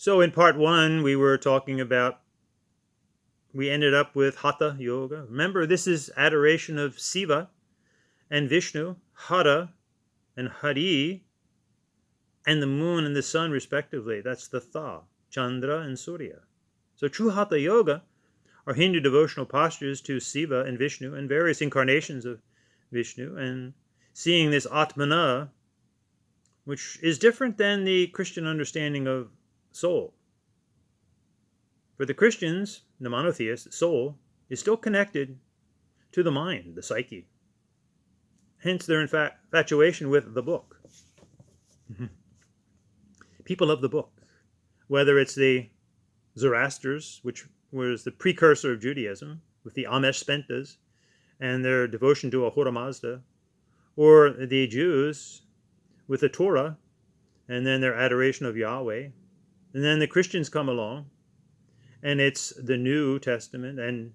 So in part one, we ended up with Hatha Yoga. Remember, this is adoration of Siva and Vishnu, Hara and Hari, and the moon and the sun, respectively. That's the Tha, Chandra and Surya. So true Hatha Yoga are Hindu devotional postures to Siva and Vishnu and various incarnations of Vishnu, and seeing this Atmana, which is different than the Christian understanding of soul. For the Christians, the monotheists, soul is still connected to the mind, the psyche. Hence their infatuation with the book. People of the book, whether it's the Zoroasters, which was the precursor of Judaism, with the Ameshpentas and their devotion to Ahura Mazda, or the Jews with the Torah and then their adoration of Yahweh, and then the Christians come along and it's the New Testament, and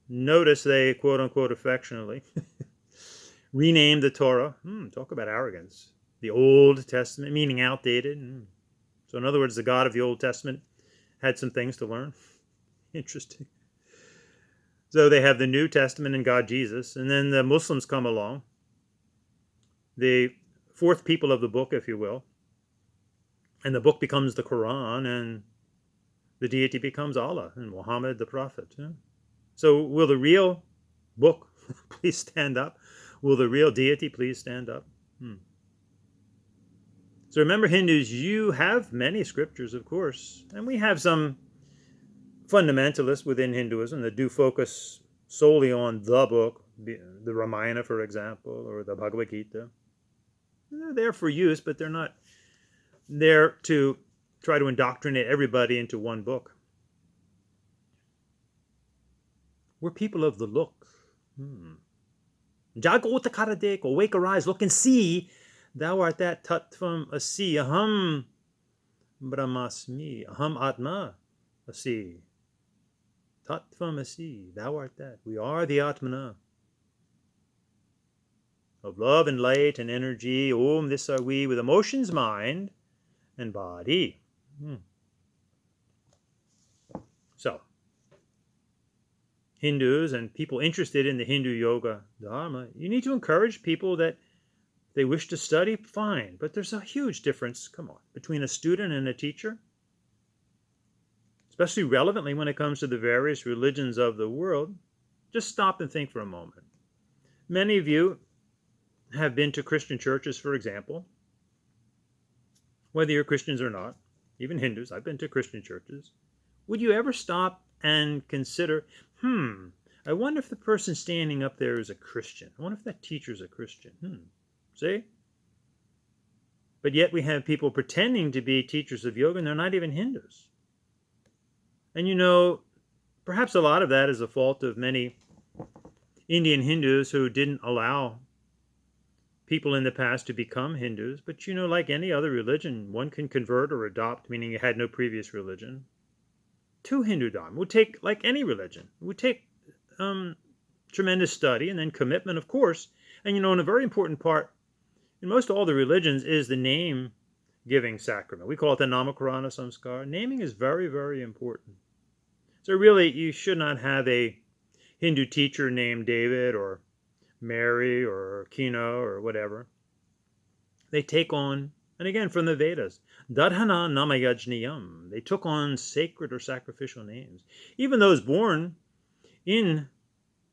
notice they, quote unquote, affectionately rename the Torah. Talk about arrogance. The Old Testament, meaning outdated. So in other words, the God of the Old Testament had some things to learn. Interesting. So they have the New Testament and God Jesus, and then the Muslims come along, the fourth people of the book, if you will, and the book becomes the Quran, and the deity becomes Allah and Muhammad the Prophet. So will the real book please stand up? Will the real deity please stand up? So remember, Hindus, you have many scriptures, of course, and we have some fundamentalists within Hinduism that do focus solely on the book, the Ramayana, for example, or the Bhagavad Gita. They're there for use, but they're not there to try to indoctrinate everybody into one book. We're people of the look. Jagotakarade, awake, arise, look and see. Thou art that tattvam asi, aham brahmasmi, aham atma asi. Tattvam asi, thou art that. We are the Atmana of love and light and energy. Om, this are we, with emotions, mind, and body. So, Hindus and people interested in the Hindu yoga Dharma, you need to encourage people that if they wish to study, fine. But there's a huge difference, between a student and a teacher. Especially relevantly when it comes to the various religions of the world. Just stop and think for a moment. Many of you have been to Christian churches, for example. Whether you're Christians or not, even Hindus, I've been to Christian churches. Would you ever stop and consider, I wonder if the person standing up there is a Christian. I wonder if that teacher is a Christian. See? But yet we have people pretending to be teachers of yoga, and they're not even Hindus. And perhaps a lot of that is the fault of many Indian Hindus who didn't allow people in the past to become Hindus. But like any other religion, one can convert or adopt, meaning you had no previous religion, to Hindu Dharma. It would take, like any religion, it would take tremendous study and then commitment, of course. And and a very important part in most all the religions is the name-giving sacrament. We call it the Namakarana Samskar. Naming is very, very important. So really, you should not have a Hindu teacher named David or Mary or Kino or whatever. They take on, and again from the Vedas, Dadhana Namayajniyam. They took on sacred or sacrificial names. Even those born in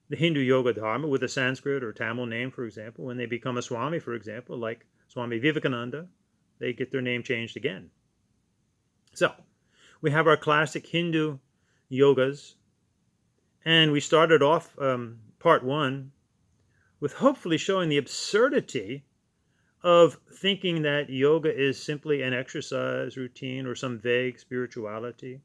the Hindu Yoga Dharma with a Sanskrit or Tamil name, for example, when they become a Swami, for example, like Swami Vivekananda, they get their name changed again. So, we have our classic Hindu yogas, and we started off part one with hopefully showing the absurdity of thinking that yoga is simply an exercise routine or some vague spirituality.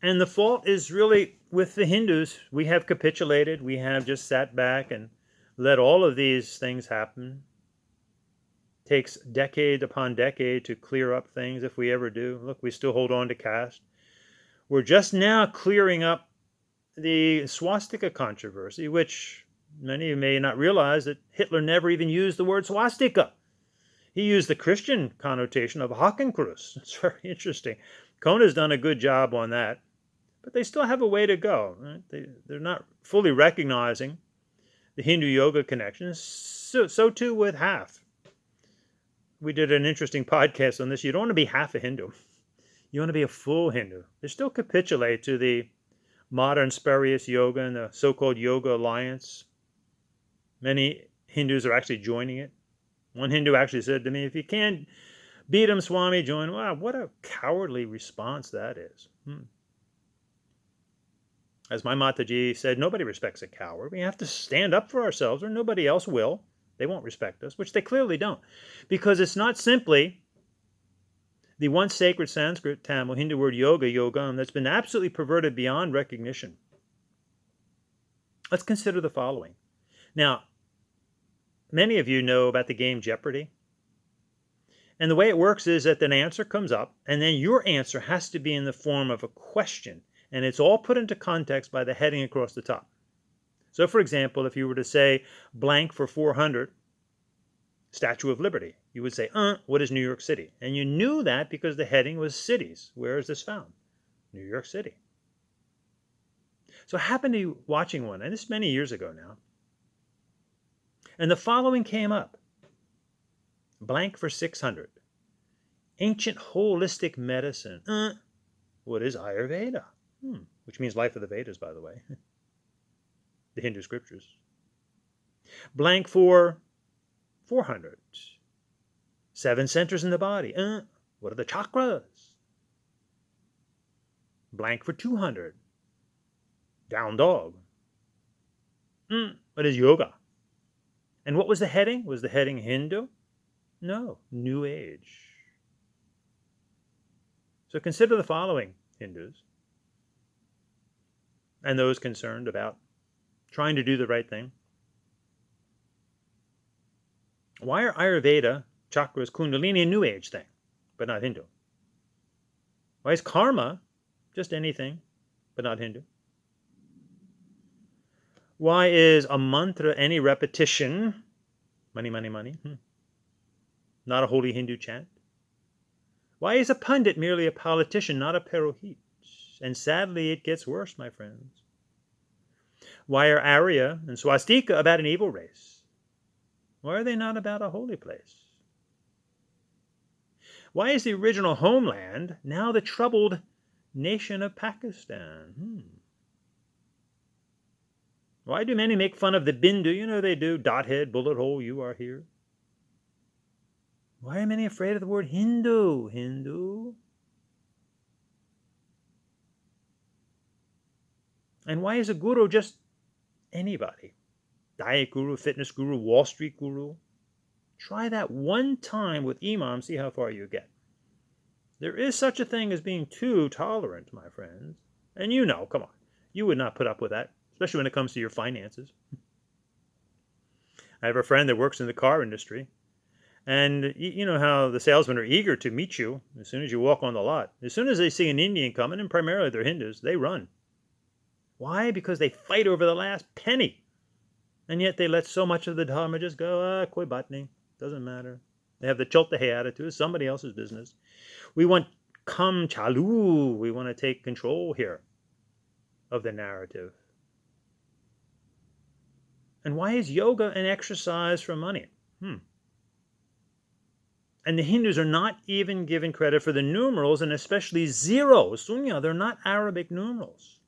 And the fault is really with the Hindus. We have capitulated. We have just sat back and let all of these things happen. Takes decade upon decade to clear up things, if we ever do. Look, we still hold on to caste. We're just now clearing up the swastika controversy, which many of you may not realize that Hitler never even used the word swastika. He used the Christian connotation of Hakenkreuz. It's very interesting. Kona's done a good job on that, but they still have a way to go. Right? They're not fully recognizing the Hindu yoga connections. So too with half. We did an interesting podcast on this. You don't want to be half a Hindu. You want to be a full Hindu. They still capitulate to the modern spurious yoga and the so-called Yoga Alliance. Many Hindus are actually joining it. One Hindu actually said to me, if you can't beat him, Swami, join. Wow, what a cowardly response that is. As my Mataji said, nobody respects a coward. We have to stand up for ourselves or nobody else will. They won't respect us, which they clearly don't. Because it's not simply the once sacred Sanskrit, Tamil, Hindu word yoga, yogam, that's been absolutely perverted beyond recognition. Let's consider the following. Now, many of you know about the game Jeopardy. And the way it works is that an answer comes up, and then your answer has to be in the form of a question. And it's all put into context by the heading across the top. So, for example, if you were to say blank for 400, Statue of Liberty, you would say, what is New York City? And you knew that because the heading was cities. Where is this found? New York City. So I happened to be watching one, and this is many years ago now. And the following came up. Blank for 600. Ancient holistic medicine. What is Ayurveda? Which means life of the Vedas, by the way. The Hindu scriptures. Blank for 400. 7 centers in the body. What are the chakras? Blank for 200. Down dog. What is yoga? And what was the heading? Was the heading Hindu? No, New Age. So consider the following, Hindus, and those concerned about trying to do the right thing. Why are Ayurveda, chakras, Kundalini a New Age thing, but not Hindu? Why is karma just anything, but not Hindu? Why is a mantra any repetition, money, money, money, not a holy Hindu chant? Why is a pundit merely a politician, not a Purohit? And sadly, it gets worse, my friends. Why are Arya and swastika about an evil race? Why are they not about a holy place? Why is the original homeland now the troubled nation of Pakistan? Why do many make fun of the Bindu? You know they do. Dot head, bullet hole, you are here. Why are many afraid of the word Hindu? Hindu? And why is a guru just anybody? Diet guru, fitness guru, Wall Street guru? Try that one time with imam, see how far you get. There is such a thing as being too tolerant, my friends. And you know, come on, you would not put up with that, especially when it comes to your finances. I have a friend that works in the car industry. And you know how the salesmen are eager to meet you as soon as you walk on the lot. As soon as they see an Indian coming, and primarily they're Hindus, they run. Why? Because they fight over the last penny. And yet they let so much of the Dharma just go, koi baat nahi, doesn't matter. They have the cholta hai attitude, it's somebody else's business. We want kam chalu, we want to take control here of the narrative. And why is yoga an exercise for money? And the Hindus are not even given credit for the numerals, and especially zero, sunya. They're not Arabic numerals.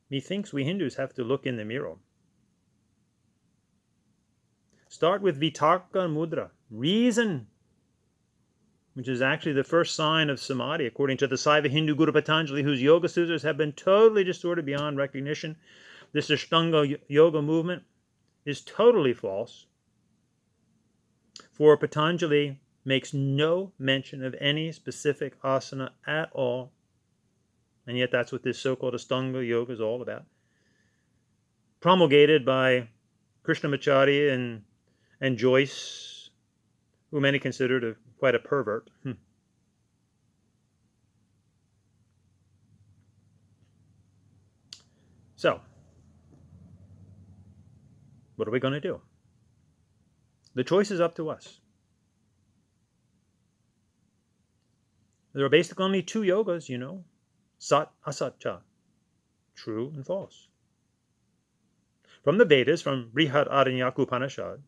Methinks we Hindus have to look in the mirror. Start with vitarka mudra, reason, which is actually the first sign of samadhi, according to the Saiva Hindu Guru Patanjali, whose yoga sutras have been totally distorted beyond recognition. This Ashtanga yoga movement is totally false. For Patanjali makes no mention of any specific asana at all. And yet that's what this so-called Ashtanga yoga is all about. Promulgated by Krishnamacharya and Joyce, who many considered quite a pervert. So, what are we going to do? The choice is up to us. There are basically only two yogas, Sat, Asat, Cha, true and false. From the Vedas, from Brihad Aranyaku Upanishad,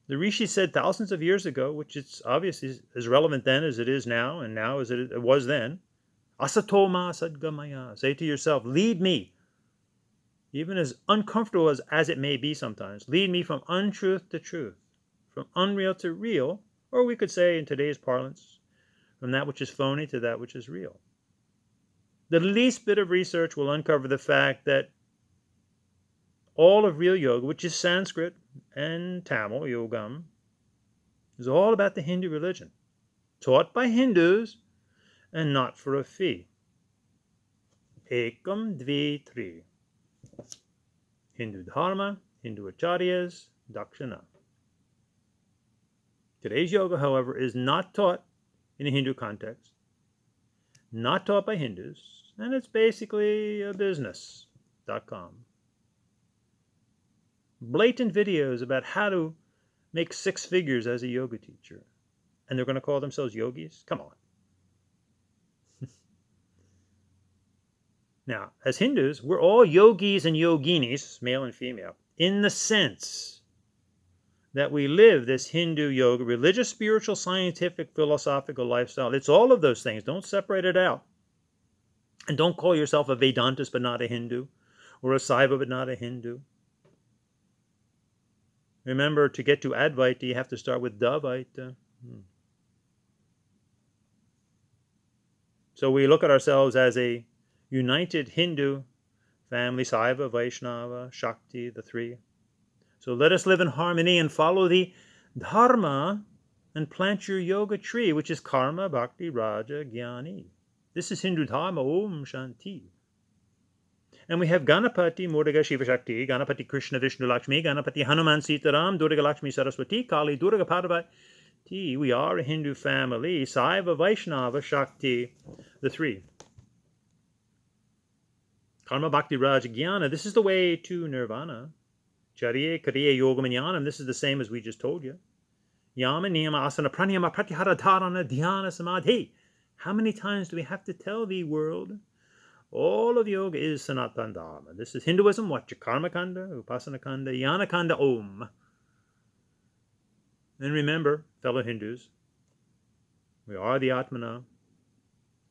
the Rishi said thousands of years ago, which it's obviously as relevant then as it is now, and now as it was then, Asatoma Sadgamaya, say to yourself, lead me, even as uncomfortable as it may be sometimes, lead me from untruth to truth, from unreal to real, or we could say in today's parlance, from that which is phony to that which is real. The least bit of research will uncover the fact that all of real yoga, which is Sanskrit and Tamil, yogam, is all about the Hindu religion, taught by Hindus and not for a fee. Ekam Dvi Tri. Hindu Dharma, Hindu Acharyas, Dakshina. Today's yoga, however, is not taught in a Hindu context, not taught by Hindus, and it's basically a business.com. Blatant videos about how to make six figures as a yoga teacher. And they're going to call themselves yogis? Come on. Now, as Hindus, we're all yogis and yoginis, male and female, in the sense that we live this Hindu yoga, religious, spiritual, scientific, philosophical lifestyle. It's all of those things. Don't separate it out. And don't call yourself a Vedantist but not a Hindu, or a Saiva but not a Hindu. Remember, to get to Advaita, you have to start with Dvaita. So we look at ourselves as a united Hindu family, Saiva, Vaishnava, Shakti, the three. So let us live in harmony and follow the Dharma and plant your yoga tree, which is Karma, Bhakti, Raja, Jnani. This is Hindu Dharma, Om Shanti. And we have Ganapati, Murga, Shiva Shakti, Ganapati, Krishna, Vishnu, Lakshmi, Ganapati, Hanuman, Sitaram, Durga, Lakshmi, Saraswati, Kali, Durga, Parvati. We are a Hindu family, Saiva, Vaishnava, Shakti, the three. Karma, Bhakti, Raja, Jnana. This is the way to Nirvana. Charya, Kariya, Yoga, Jnanam. This is the same as we just told you. Yama, Niyama, Asana, Pranayama, Pratyahara, Dharana, Dhyana, Samadhi. How many times do we have to tell thee, world? All of yoga is Sanatana Dharma. This is Hinduism. Watch your Karma Kanda, Upasana Kanda, Yana Kanda, Om. And remember, fellow Hindus, we are the Atmana.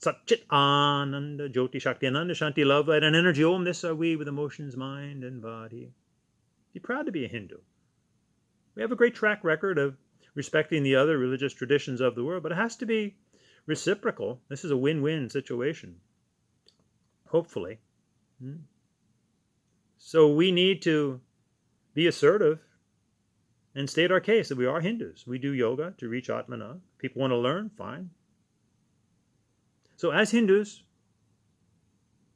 Satchit Ananda, Jyoti Shakti Ananda, Shanti, love, light, and energy. Om. This are we with emotions, mind, and body. Be proud to be a Hindu. We have a great track record of respecting the other religious traditions of the world, but it has to be reciprocal. This is a win-win situation. Hopefully. So we need to be assertive and state our case that we are Hindus. We do yoga to reach Atmana. People want to learn, fine. So as Hindus,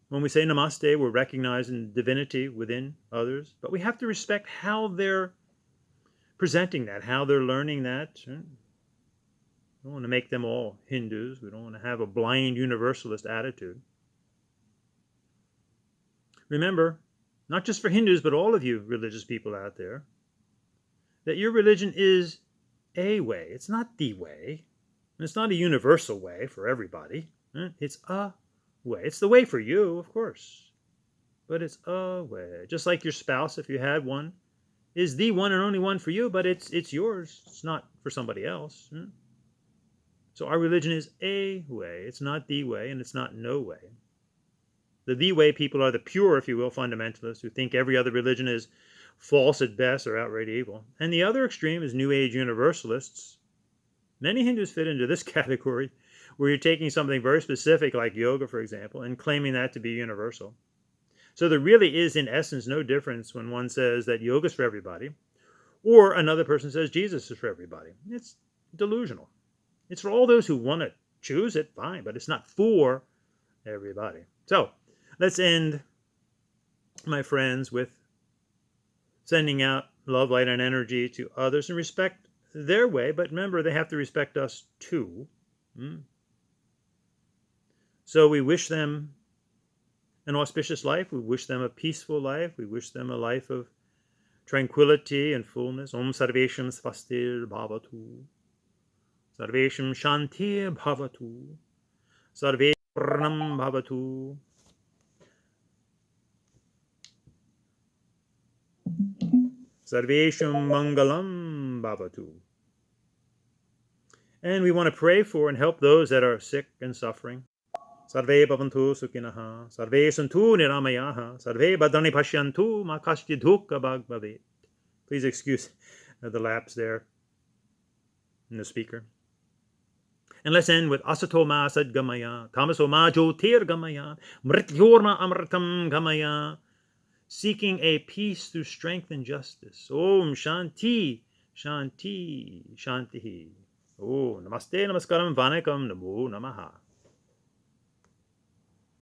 when we say namaste, we're recognizing divinity within others, but we have to respect how they're presenting that, how they're learning that. We don't want to make them all Hindus. We don't want to have a blind universalist attitude. Remember, not just for Hindus, but all of you religious people out there, that your religion is a way. It's not the way. And it's not a universal way for everybody. It's a way. It's the way for you, of course. But it's a way. Just like your spouse, if you had one, is the one and only one for you, but it's yours. It's not for somebody else. So our religion is a way. It's not the way, and it's not no way. The way people are the pure, if you will, fundamentalists who think every other religion is false at best or outright evil. And the other extreme is New Age universalists. Many Hindus fit into this category, where you're taking something very specific like yoga, for example, and claiming that to be universal. So there really is, in essence, no difference when one says that yoga is for everybody, or another person says Jesus is for everybody. It's delusional. It's for all those who want to choose it, fine, but it's not for everybody. So let's end, my friends, with sending out love, light, and energy to others and respect their way. But remember, they have to respect us too. So we wish them an auspicious life. We wish them a peaceful life. We wish them a life of tranquility and fullness. Om Sarvesham Svastir Bhavatu. Sarvesham Shantir Bhavatu. Sarve Purnam Bhavatu. Sarvesham Mangalam Bhavatu. And we want to pray for and help those that are sick and suffering. Sarve bhavantu sukhinaha, sarve santu niramayaha, sarve bhadrani pashyantu ma kashti dukha bhag bhavet. Please excuse the lapse there in the speaker. And let's end with asato ma sadgamaya, tamaso ma jyotir gamaya, mrityorma amritam gamaya. Seeking a peace through strength and justice. Om Shanti, Shanti, Shanti. Oh, Namaste, Namaskaram, Vanakam, Namo Namaha.